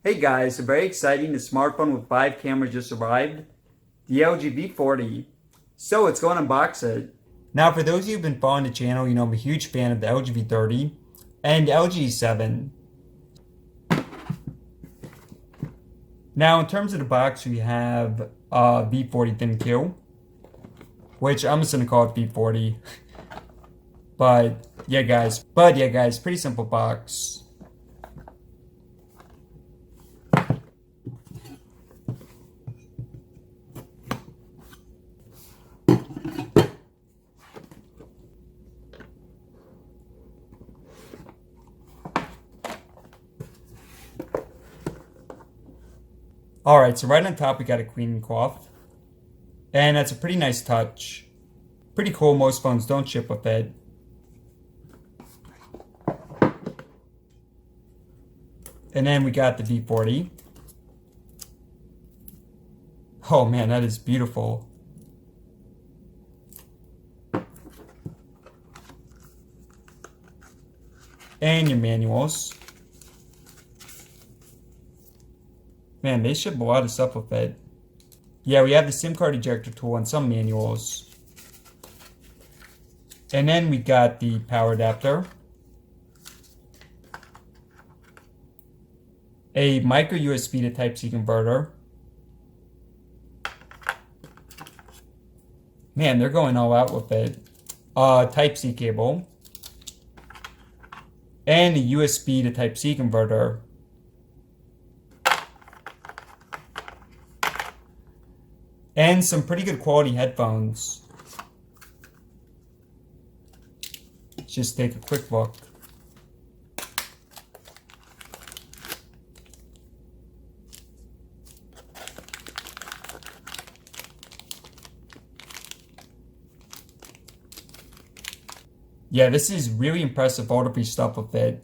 Hey guys, a very exciting smartphone with 5 cameras just arrived, the LG V40. So let's go and unbox it. Now for those of you who've been following the channel, you know I'm a huge fan of the LG V30 and LG G7. Now in terms of the box, we have V40 ThinQ, which I'm just going to call it V40. But yeah guys, pretty simple box. Alright, so right on top we got a cleaning cloth. And that's a pretty nice touch. Pretty cool, most phones don't ship with it. And then we got the V40. Oh man, that is beautiful. And your manuals. Man, they ship a lot of stuff with it. Yeah, we have the SIM card ejector tool and some manuals. And then we got the power adapter. A micro USB to Type-C converter. Man, they're going all out with it. Type-C cable. And a USB to Type-C converter. And some pretty good quality headphones. Let's just take a quick look. Yeah, this is really impressive audio-free stuff with it.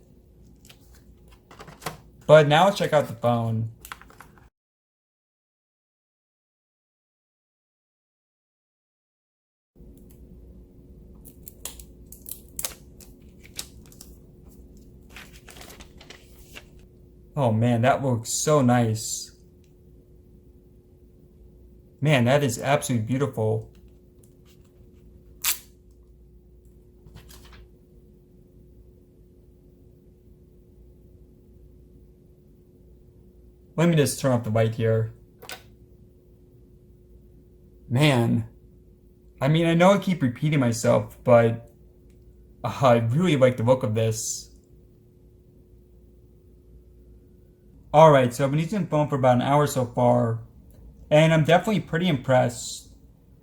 But now let's check out the phone. Oh man, that looks so nice. Man, that is absolutely beautiful. Let me just turn off the light here. Man, I mean, I know I keep repeating myself, but I really like the look of this. Alright, so I've been using the phone for about an hour so far, and I'm definitely pretty impressed.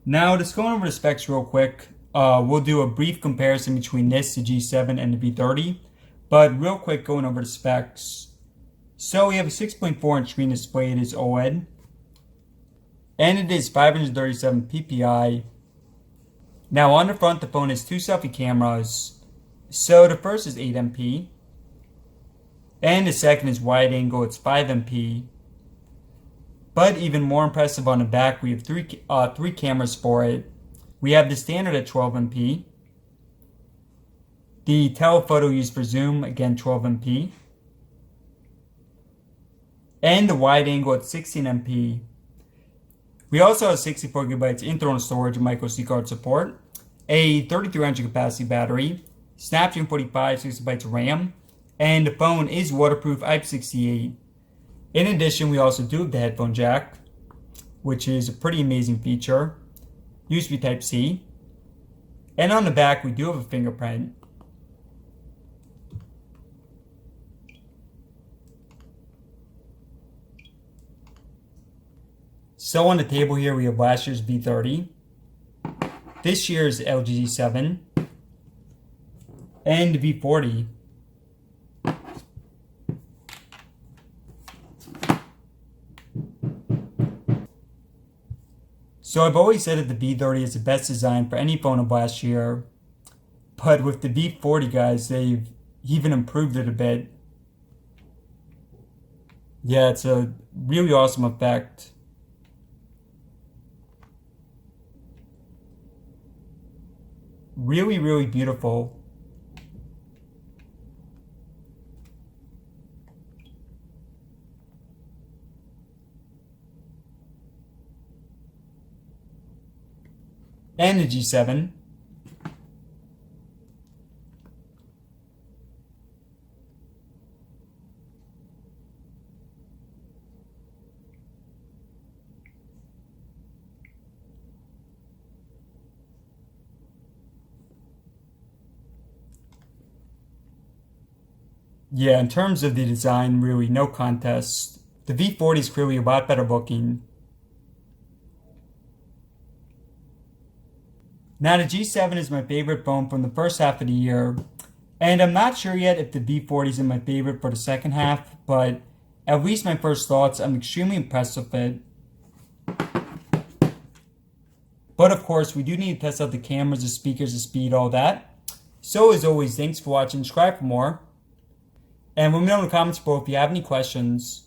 Now, just going over the specs real quick, we'll do a brief comparison between the G7 and the V30, but real quick going over the specs. So we have a 6.4-inch screen display, it is OLED, and it is 537 ppi. Now on the front, the phone has 2 selfie cameras. So the first is 8 MP. And the second is wide angle, it's 5 MP. But even more impressive on the back, we have three cameras for it. We have the standard at 12 MP. The telephoto used for zoom, again 12 MP. And the wide angle at 16 MP. We also have 64 GB internal storage and micro SD card support, a 3300 capacity battery, Snapdragon 45 6GB of RAM, and the phone is waterproof IP68. In addition, we also do have the headphone jack, which is a pretty amazing feature, USB Type-C, and on the back we do have a fingerprint. So on the table here we have last year's V30, this year's LG G7, and the V40. So I've always said that the V30 is the best design for any phone of last year, but with the V40 guys, they've even improved it a bit. Yeah, it's a really awesome effect. Really, really beautiful. and the G7. Yeah, in terms of the design, really no contest. The V40 is clearly a lot better looking. Now the G7 is my favorite phone from the first half of the year, and I'm not sure yet if the V40 is my favorite for the second half, but at least my first thoughts, I'm extremely impressed with it. But of course, we do need to test out the cameras, the speakers, the speed, all that. So as always, thanks for watching, subscribe for more. And let me know in the comments below if you have any questions.